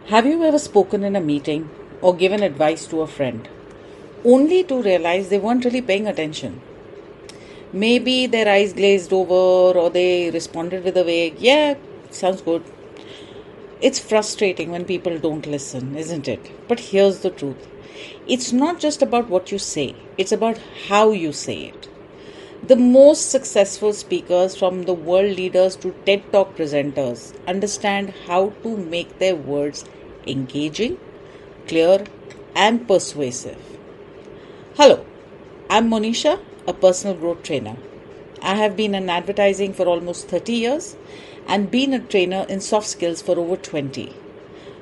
Have you ever spoken in a meeting or given advice to a friend only to realize they weren't really paying attention? Maybe their eyes glazed over or they responded with a vague, yeah, sounds good. It's frustrating when people don't listen, isn't it? But here's the truth, it's not just about what you say, it's about how you say it. The most successful speakers, from the world leaders to TED Talk presenters, understand how to make their words engaging, clear, and persuasive. Hello, I'm Monisha, a personal growth trainer. I have been in advertising for almost 30 years and been a trainer in soft skills for over 20.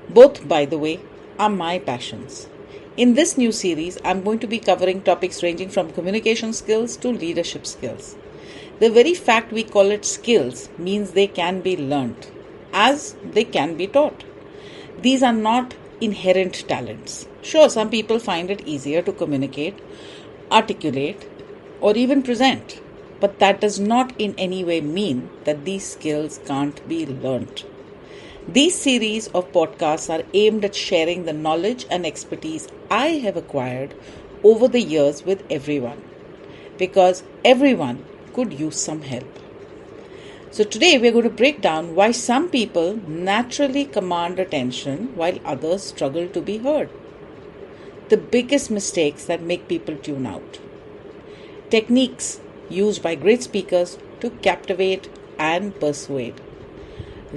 Both, by the way, are my passions. In this new series, I'm going to be covering topics ranging from communication skills to leadership skills. The very fact we call it skills means they can be learnt, as they can be taught. These are not inherent talents. Sure, some people find it easier to communicate, articulate, or even present, but that does not in any way mean that these skills can't be learnt. These series of podcasts are aimed at sharing the knowledge and expertise I have acquired over the years with everyone, because everyone could use some help. So today we're going to break down why some people naturally command attention while others struggle to be heard. The biggest mistakes that make people tune out. Techniques used by great speakers to captivate and persuade.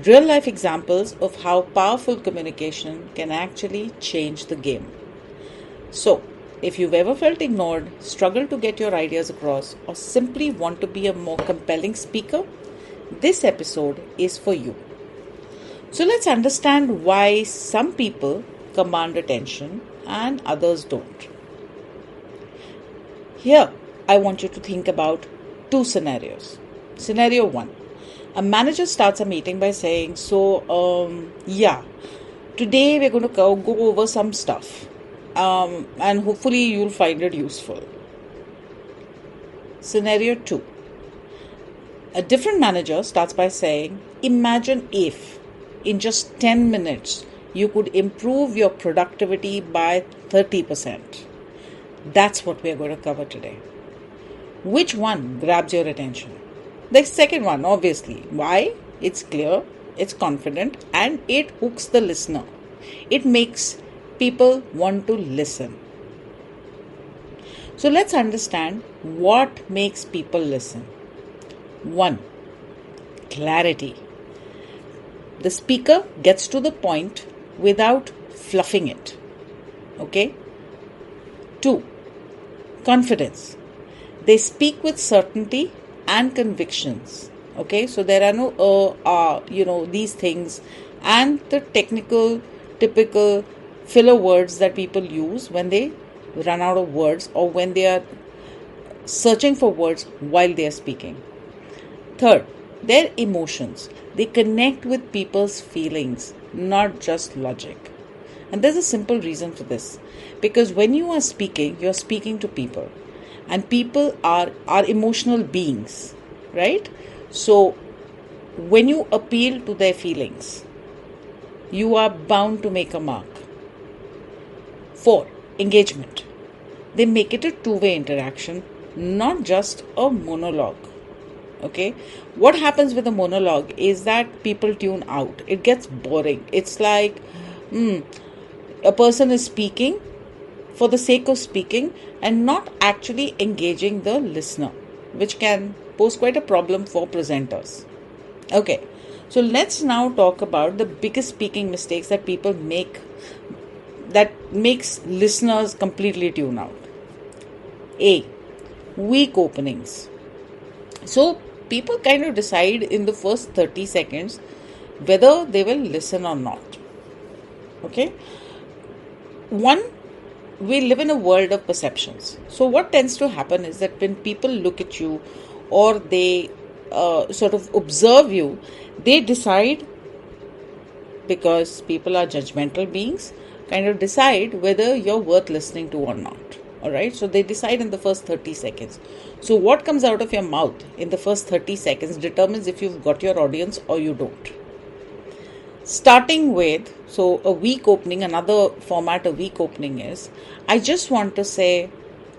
Real life examples of how powerful communication can actually change the game. So, if you've ever felt ignored, struggled to get your ideas across, or simply want to be a more compelling speaker, this episode is for you. So let's understand why some people command attention and others don't. Here, I want you to think about two scenarios. Scenario 1. A manager starts a meeting by saying, today we're going to go over some stuff and hopefully you'll find it useful. Scenario 2. A different manager starts by saying, imagine if in just 10 minutes you could improve your productivity by 30%. That's what we're going to cover today. Which one grabs your attention? The second one, obviously. Why? It's clear, it's confident, and it hooks the listener. It makes people want to listen. So let's understand what makes people listen. 1. Clarity. The speaker gets to the point without fluffing it. Okay? 2. Confidence. They speak with certainty and convictions. Okay? So there are no, these things and the technical, typical filler words that people use when they run out of words or when they are searching for words while they are speaking. 3rd, their emotions. They connect with people's feelings, not just logic. And there's a simple reason for this. Because when you are speaking, you're speaking to people. And people are emotional beings, right? So when you appeal to their feelings, you are bound to make a mark. 4, engagement. They make it a two-way interaction, not just a monologue. Okay, what happens with a monologue is that people tune out. It gets boring. It's like a person is speaking for the sake of speaking and not actually engaging the listener, which can pose quite a problem for presenters. Okay, so let's now talk about the biggest speaking mistakes that people make that makes listeners completely tune out. A. Weak openings. So people kind of decide in the first 30 seconds whether they will listen or not. Okay? 1, we live in a world of perceptions. So what tends to happen is that when people look at you or they sort of observe you, they decide, because people are judgmental beings, kind of decide whether you're worth listening to or not. Alright, so they decide in the first 30 seconds. So what comes out of your mouth in the first 30 seconds determines if you've got your audience or you don't. Starting with So a weak opening, another format of weak opening is, I just want to say,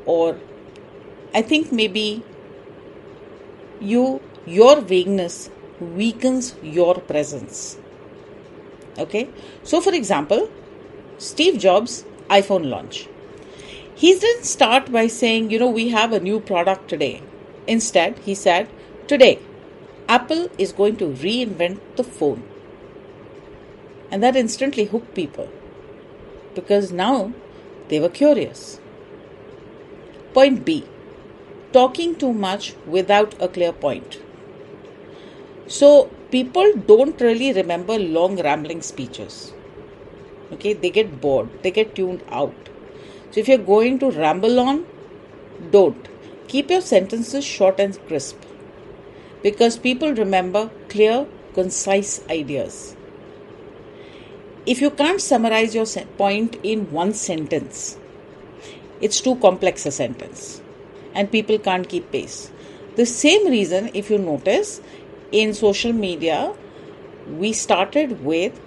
or I think maybe your vagueness weakens your presence. Okay. So for example, Steve Jobs' iPhone launch. He didn't start by saying, we have a new product today. Instead, he said, today, Apple is going to reinvent the phone. And that instantly hooked people because now they were curious. Point B, talking too much without a clear point. So people don't really remember long rambling speeches. Okay, they get bored, they get tuned out. So if you're going to ramble on, don't. Keep your sentences short and crisp because people remember clear, concise ideas. If you can't summarize your point in one sentence, it's too complex a sentence and people can't keep pace. The same reason, if you notice, in social media, we started with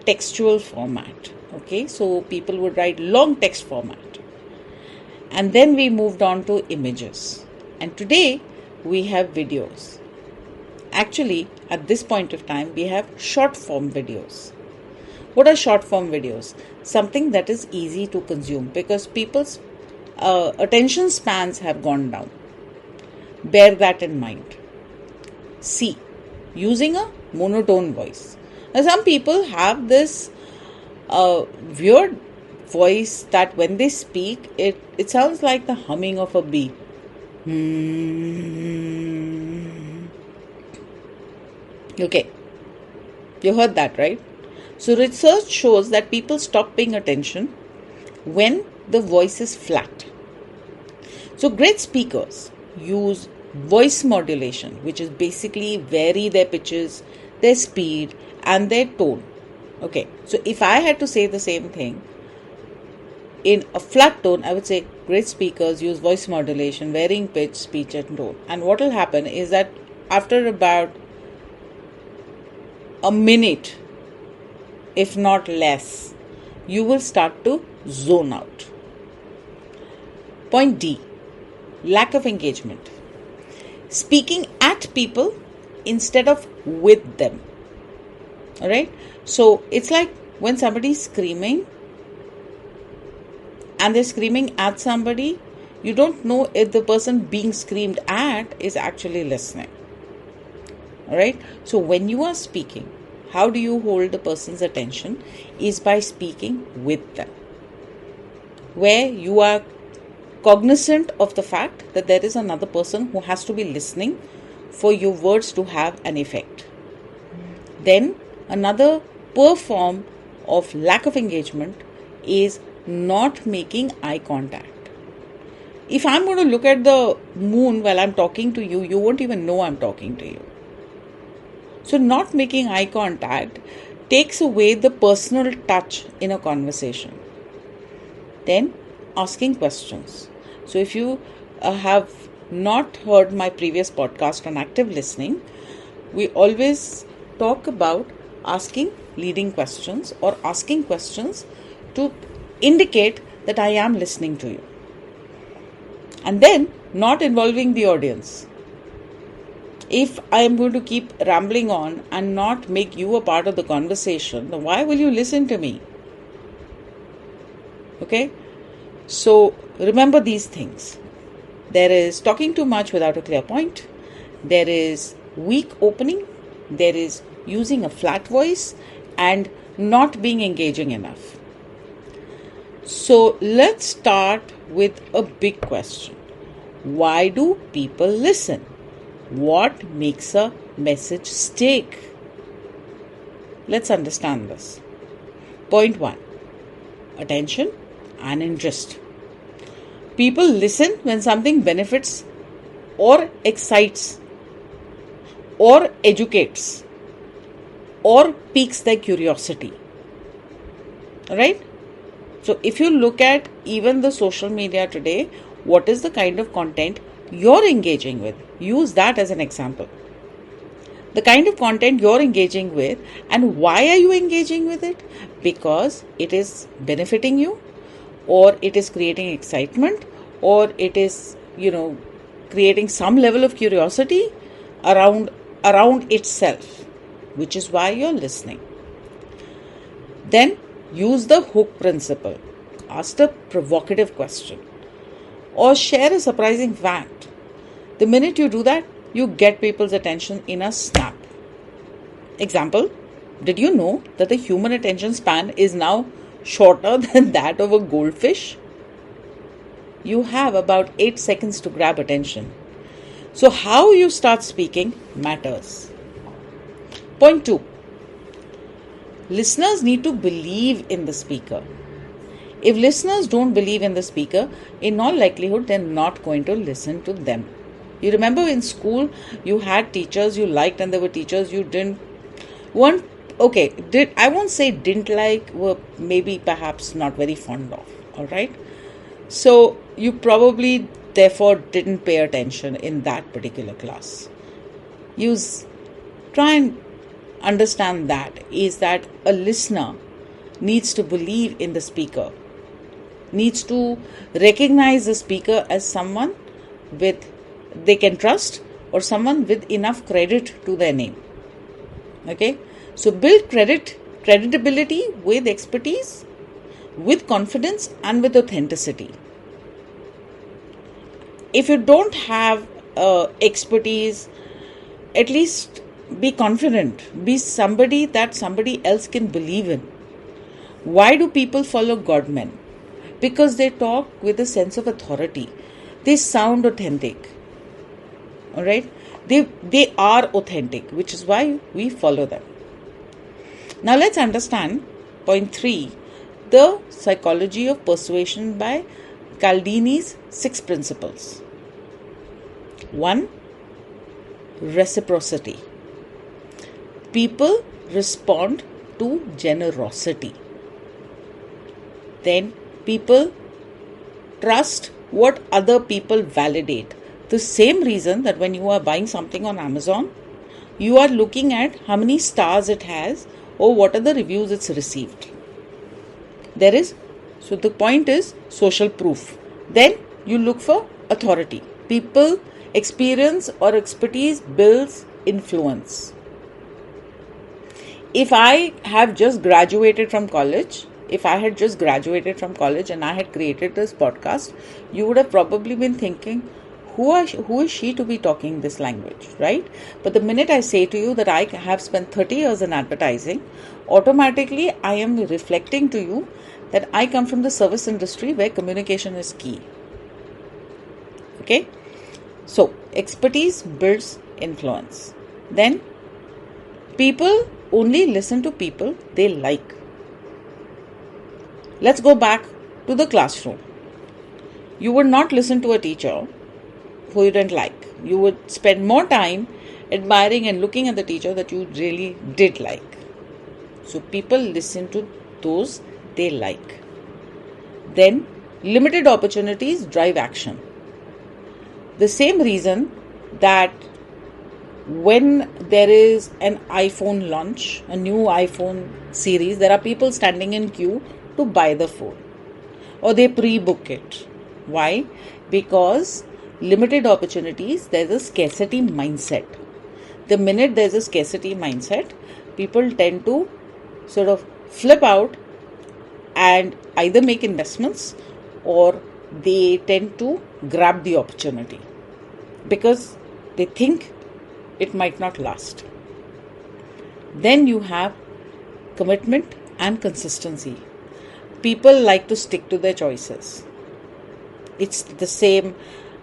textual format. Okay, so people would write long text format. And then we moved on to images. And today we have videos. Actually, at this point of time, we have short form videos. What are short form videos? Something that is easy to consume because people's attention spans have gone down. Bear that in mind. C, using a monotone voice. Now, some people have this weird voice that when they speak, it sounds like the humming of a bee. Okay, you heard that, right? So research shows that people stop paying attention when the voice is flat. So great speakers use voice modulation, which is basically vary their pitches, their speed, and their tone. Okay, so if I had to say the same thing in a flat tone, I would say great speakers use voice modulation, varying pitch, speech, and tone. And what will happen is that after about a minute, if not less, you will start to zone out. Point D, lack of engagement. Speaking at people instead of with them. Alright? So it's like when somebody is screaming and they're screaming at somebody, you don't know if the person being screamed at is actually listening. Alright? So when you are speaking, how do you hold the person's attention is by speaking with them, where you are cognizant of the fact that there is another person who has to be listening for your words to have an effect. Then another poor form of lack of engagement is not making eye contact. If I'm going to look at the moon while I'm talking to you, you won't even know I'm talking to you. So not making eye contact takes away the personal touch in a conversation. Then asking questions. So if you have not heard my previous podcast on active listening, we always talk about asking leading questions or asking questions to indicate that I am listening to you. And then not involving the audience. If I am going to keep rambling on and not make you a part of the conversation, then why will you listen to me? Okay? So remember these things. There is talking too much without a clear point. There is weak opening. There is using a flat voice and not being engaging enough. So let's start with a big question. Why do people listen? What makes a message stick? Let's understand this. Point 1. Attention and interest. People listen when something benefits or excites or educates or piques their curiosity. Alright? So if you look at even the social media today, what is the kind of content you're engaging with? Use that as an example. the kind of content you're engaging with, and why are you engaging with it? Because it is benefiting you, or it is creating excitement, or it is, creating some level of curiosity around itself, which is why you're listening. Then use the hook principle. Ask a provocative question or share a surprising fact. The minute you do that, you get people's attention in a snap. Example, did you know that the human attention span is now shorter than that of a goldfish? You have about 8 seconds to grab attention. So how you start speaking matters. Point 2. Listeners need to believe in the speaker. If listeners don't believe in the speaker, in all likelihood, they're not going to listen to them. You remember in school, you had teachers you liked and there were teachers you weren't like, were maybe perhaps not very fond of. Alright? So you probably therefore didn't pay attention in that particular class. Try and understand that is that a listener needs to believe in the speaker, needs to recognize the speaker as someone they can trust, or someone with enough credit to their name. Okay, so build credibility with expertise, with confidence, and with authenticity. If you don't have expertise, at least be confident. Be somebody that somebody else can believe in. Why do people follow Godmen? Because they talk with a sense of authority. They sound authentic. Alright? They are authentic, which is why we follow them. Now let's understand point 3, the psychology of persuasion by Cialdini's 6 principles. 1. Reciprocity. People respond to generosity. Then people trust what other people validate. The same reason that when you are buying something on Amazon, you are looking at how many stars it has or what are the reviews it's received. So the point is social proof. Then you look for authority. People experience or expertise builds influence. If I had just graduated from college and I had created this podcast, you would have probably been thinking, who is she to be talking this language, right? But the minute I say to you that I have spent 30 years in advertising, automatically I am reflecting to you that I come from the service industry where communication is key. Okay? So, expertise builds influence. Then, people only listen to people they like. Let's go back to the classroom. You would not listen to a teacher who you didn't like. You would spend more time admiring and looking at the teacher that you really did like. So people listen to those they like. Then limited opportunities drive action. The same reason that when there is an iPhone launch, a new iPhone series, there are people standing in queue to buy the phone, or they pre-book it. Why? Because limited opportunities, there's a scarcity mindset. The minute there's a scarcity mindset, people tend to sort of flip out and either make investments or they tend to grab the opportunity because they think it might not last. Then you have commitment and consistency. People like to stick to their choices. It's the same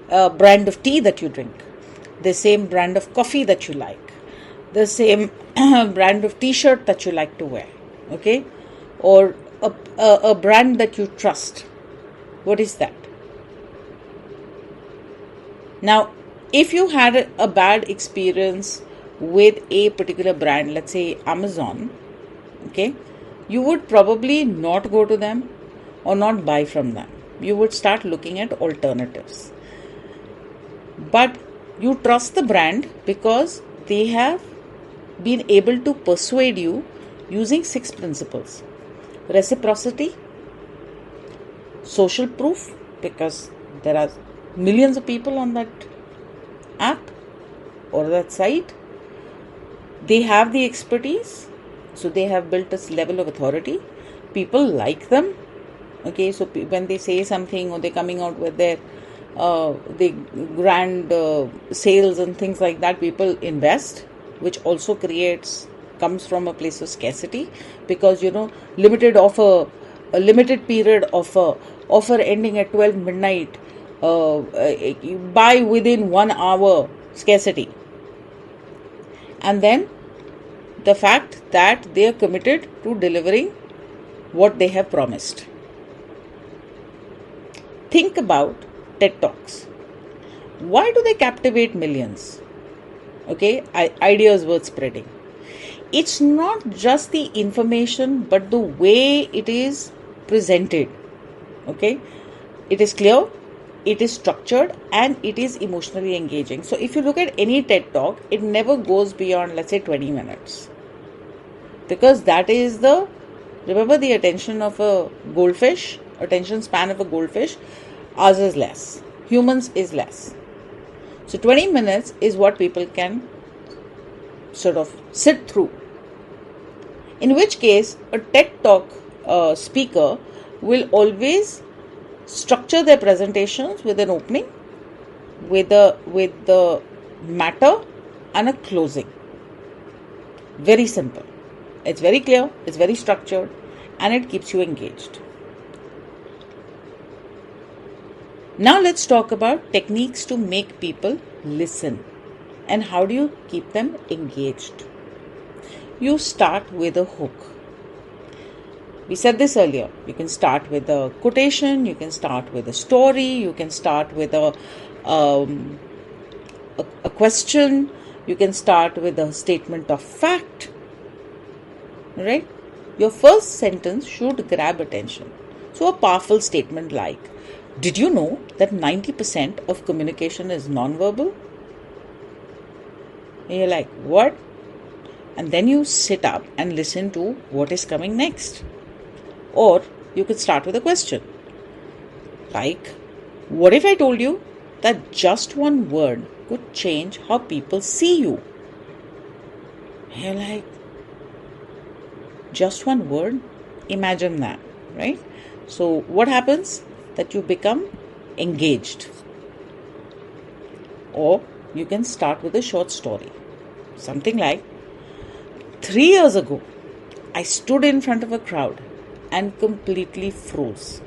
brand of tea that you drink, the same brand of coffee that you like, the same brand of t-shirt that you like to wear, okay? Or a brand that you trust. What is that? Now, if you had a bad experience with a particular brand, let's say Amazon, okay, you would probably not go to them or not buy from them. You would start looking at alternatives. But you trust the brand because they have been able to persuade you using 6 principles: reciprocity, social proof, because there are millions of people on that app or that site. They have the expertise, so they have built a level of authority. People like them. Okay, so when they say something or they're coming out with their the grand sales and things like that, people invest, which also comes from a place of scarcity, because limited offer, a limited period offer ending at 12 midnight, you buy within 1 hour, scarcity. And then the fact that they are committed to delivering what they have promised. Think about TED Talks. Why do they captivate millions? Okay, ideas worth spreading. It's not just the information, but the way it is presented. Okay, it is clear, it is structured, and it is emotionally engaging. So if you look at any TED Talk, it never goes beyond, let's say, 20 minutes. Because that is remember the attention span of a goldfish, ours is less. Humans is less. So 20 minutes is what people can sort of sit through. In which case, a TED Talk speaker will always structure their presentations with an opening, with the matter, and a closing. Very simple. It's very clear, it's very structured, and it keeps you engaged. Now let's talk about techniques to make people listen. And how do you keep them engaged? You start with a hook. We said this earlier. You can start with a quotation, you can start with a story, you can start with a question, you can start with a statement of fact. Right? Your first sentence should grab attention. So a powerful statement like, did you know that 90% of communication is nonverbal? And you're like, what? And then you sit up and listen to what is coming next. Or you could start with a question. Like, what if I told you that just one word could change how people see you? And you're like, just one word? Imagine that, right? So what happens? That you become engaged. Or you can start with a short story. Something like, 3 years ago, I stood in front of a crowd and completely froze.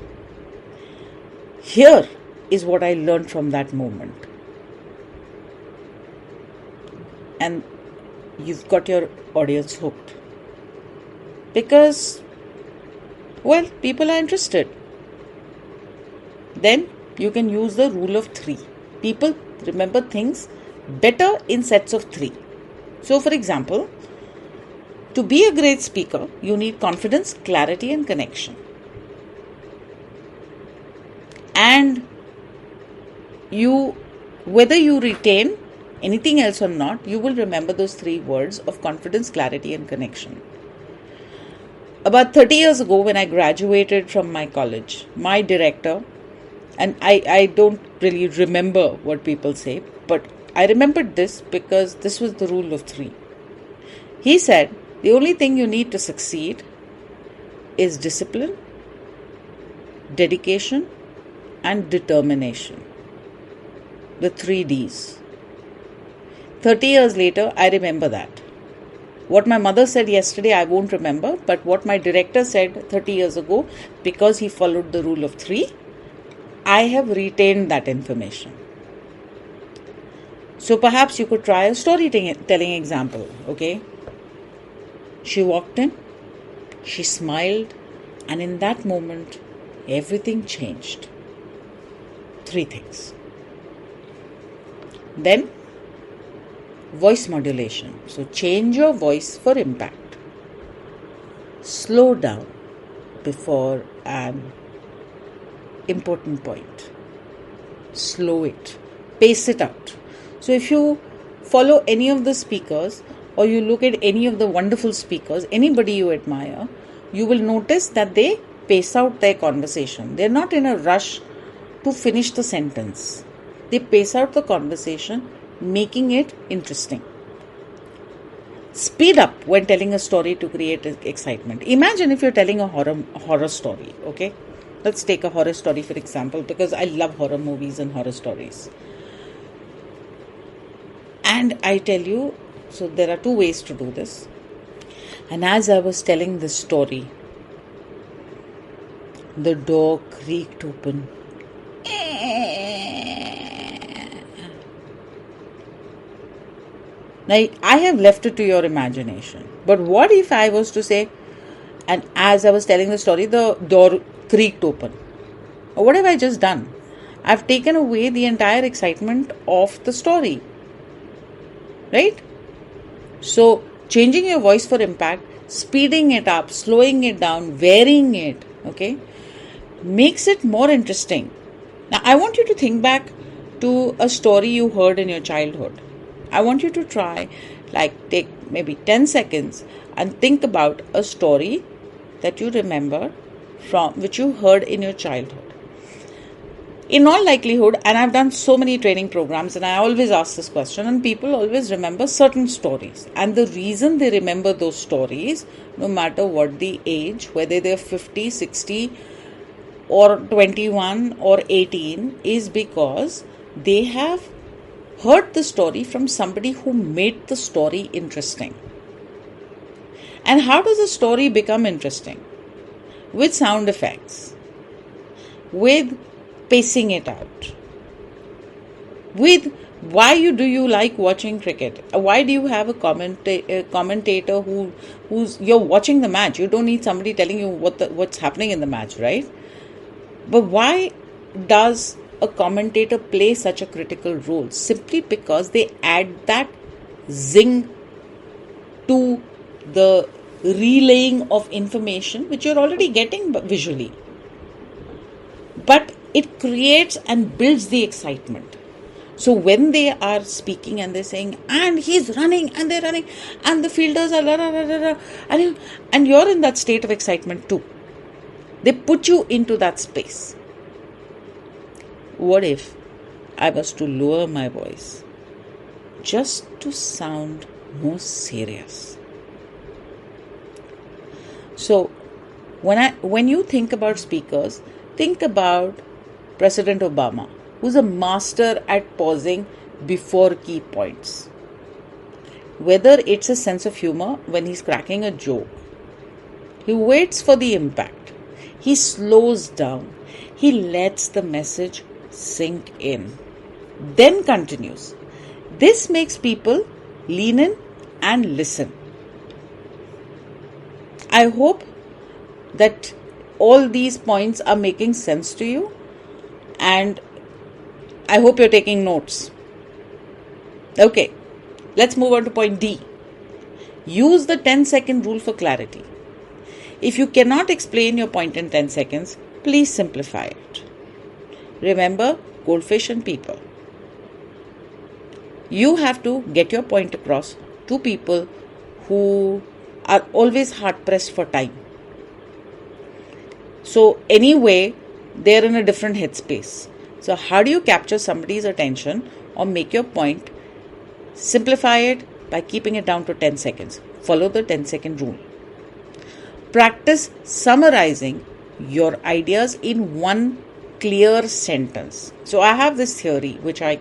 Here is what I learned from that moment. And you've got your audience hooked. Because, well, people are interested. Then you can use the rule of 3. People remember things better in sets of 3. So, for example, to be a great speaker, you need confidence, clarity, and connection. And whether you retain anything else or not, you will remember those 3 words of confidence, clarity, and connection. About 30 years ago, when I graduated from my college, my director, and I don't really remember what people say, but I remembered this because this was the rule of 3. He said, the only thing you need to succeed is discipline, dedication, and determination. The 3 Ds. 30 years later, I remember that. What my mother said yesterday, I won't remember, but what my director said 30 years ago, because he followed the rule of 3, I have retained that information. So perhaps you could try a storytelling example, okay? She walked in, she smiled, and in that moment, everything changed. 3 things. Then, voice modulation. So change your voice for impact. Slow down before an important point. Slow it. Pace it out. So if you follow any of the speakers, or you look at any of the wonderful speakers, anybody you admire, you will notice that they pace out their conversation. They're not in a rush to finish the sentence. They pace out the conversation, making it interesting. Speed up when telling a story to create excitement. Imagine if you're telling a horror story, okay? Let's take a horror story for example, because I love horror movies and horror stories. And I tell you, so there are two ways to do this. And as I was telling this story, the door creaked open. Now, I have left it to your imagination. But what if I was to say, and as I was telling the story, the door creaked open? Or what have I just done? I've taken away the entire excitement of the story. Right? So, changing your voice for impact, speeding it up, slowing it down, varying it, okay, makes it more interesting. Now, I want you to think back to a story you heard in your childhood. I want you to try, take maybe 10 seconds and think about a story that you remember from which you heard in your childhood. In all likelihood, and I've done so many training programs and I always ask this question, and people always remember certain stories. And the reason they remember those stories, no matter what the age, whether they're 50, 60 or 21 or 18, is because they have heard the story from somebody who made the story interesting. And how does a story become interesting? With sound effects, with pacing it out, with why do you like watching cricket? Why do you have a commentator who's you're watching the match? You don't need somebody telling you what's happening in the match, right? But why does a commentator play such a critical role? Simply because they add that zing to the relaying of information which you're already getting visually. But it creates and builds the excitement. So when they are speaking and they're saying, and he's running and they're running and the fielders are and you're in that state of excitement too. They put you into that space. What if I was to lower my voice just to sound more serious? So when you think about speakers, think about President Obama, who's a master at pausing before key points. Whether it's a sense of humor when he's cracking a joke, he waits for the impact. He slows down. He lets the message sink in. Then continues. This makes people lean in and listen. I hope that all these points are making sense to you, and I hope you're taking notes. Okay, let's move on to point D. Use the 10-second rule for clarity. If you cannot explain your point in 10 seconds, please simplify it. Remember, goldfish and people. You have to get your point across to people who are always hard pressed for time. So anyway, they're in a different headspace. So how do you capture somebody's attention or make your point? Simplify it by keeping it down to 10 seconds. Follow the 10-second rule. Practice summarizing your ideas in one clear sentence. So I have this theory which I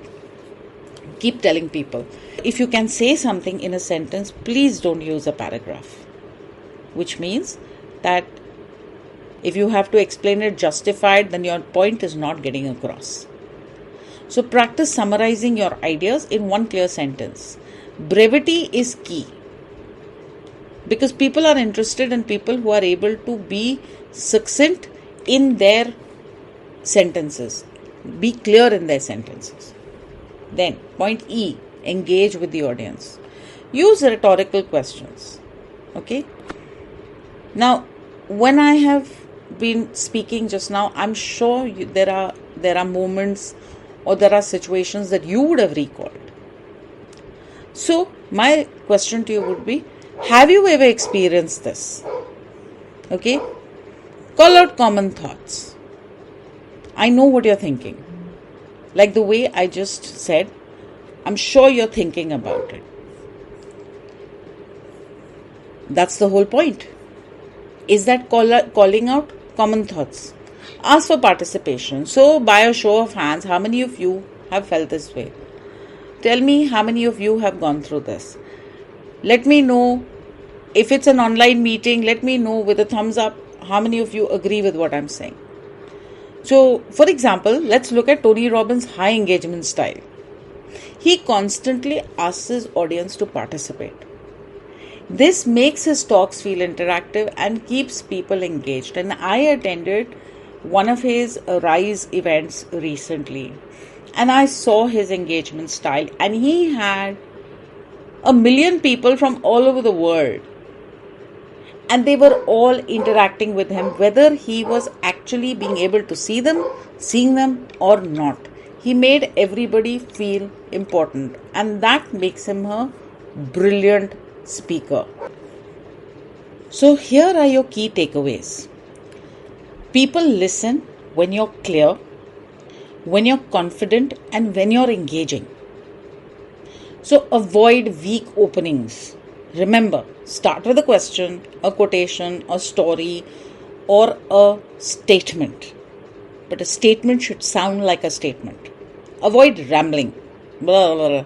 keep telling people. If you can say something in a sentence, please don't use a paragraph. Which means that if you have to explain it justified, then your point is not getting across. So practice summarizing your ideas in one clear sentence. Brevity is key, because people are interested in people who are able to be succinct in their sentences, be clear in their sentences. Then point E, engage with the audience. Use rhetorical questions. Okay. Now, when I have been speaking just now, I'm sure there are moments or there are situations that you would have recalled. So my question to you would be, have you ever experienced this? Okay? Call out common thoughts. I know what you're thinking. Like the way I just said, I'm sure you're thinking about it. That's the whole point. Is that calling out common thoughts? Ask for participation. So, by a show of hands, how many of you have felt this way? Tell me how many of you have gone through this. Let me know. If it's an online meeting, let me know with a thumbs up how many of you agree with what I'm saying. So, for example, let's look at Tony Robbins' high engagement style. He constantly asks his audience to participate. This makes his talks feel interactive and keeps people engaged. And I attended one of his Rise events recently, and I saw his engagement style, and he had 1 million people from all over the world, and they were all interacting with him, whether he was actually being able to seeing them or not. He made everybody feel important, and that makes him a brilliant speaker. So here are your key takeaways. People listen when you're clear, when you're confident, and when you're engaging. So avoid weak openings. Remember, start with a question, a quotation, a story, or a statement. But a statement should sound like a statement. Avoid rambling, blah, blah, blah,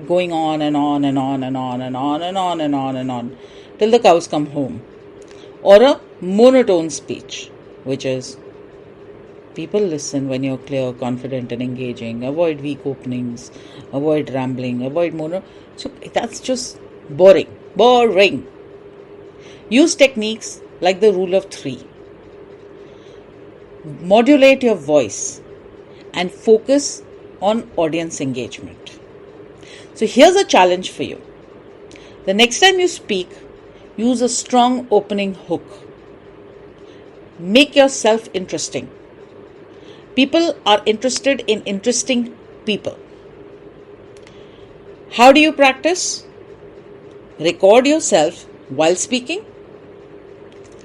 going on and on and on and on and on and on and on and on till the cows come home. Or a monotone speech, which is people listen when you're clear, confident, and engaging. Avoid weak openings, avoid rambling, avoid So that's just boring. Boring. Use techniques like the rule of 3. Modulate your voice and focus on audience engagement. So here's a challenge for you. The next time you speak, use a strong opening hook. Make yourself interesting. People are interested in interesting people. How do you practice? Record yourself while speaking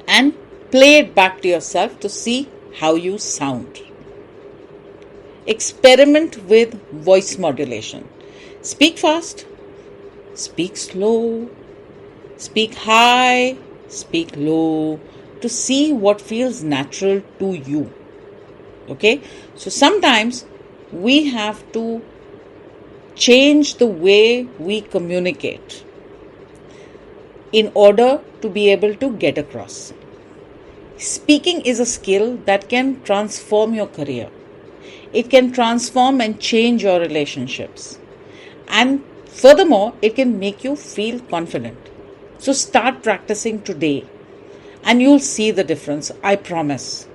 and play it back to yourself to see how you sound. Experiment with voice modulation. Speak fast, speak slow, speak high, speak low, to see what feels natural to you. Okay? So sometimes we have to change the way we communicate in order to be able to get across. Speaking is a skill that can transform your career. It can transform and change your relationships. And furthermore, it can make you feel confident. So start practicing today and you'll see the difference, I promise.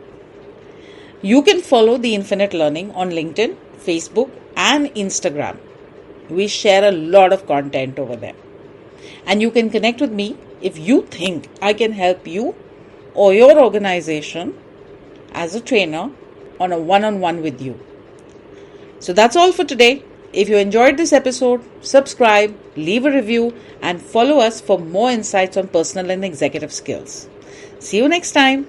You can follow The Infinite Learning on LinkedIn, Facebook, and Instagram. We share a lot of content over there. And you can connect with me if you think I can help you or your organization as a trainer on a one-on-one with you. So that's all for today. If you enjoyed this episode, subscribe, leave a review, and follow us for more insights on personal and executive skills. See you next time.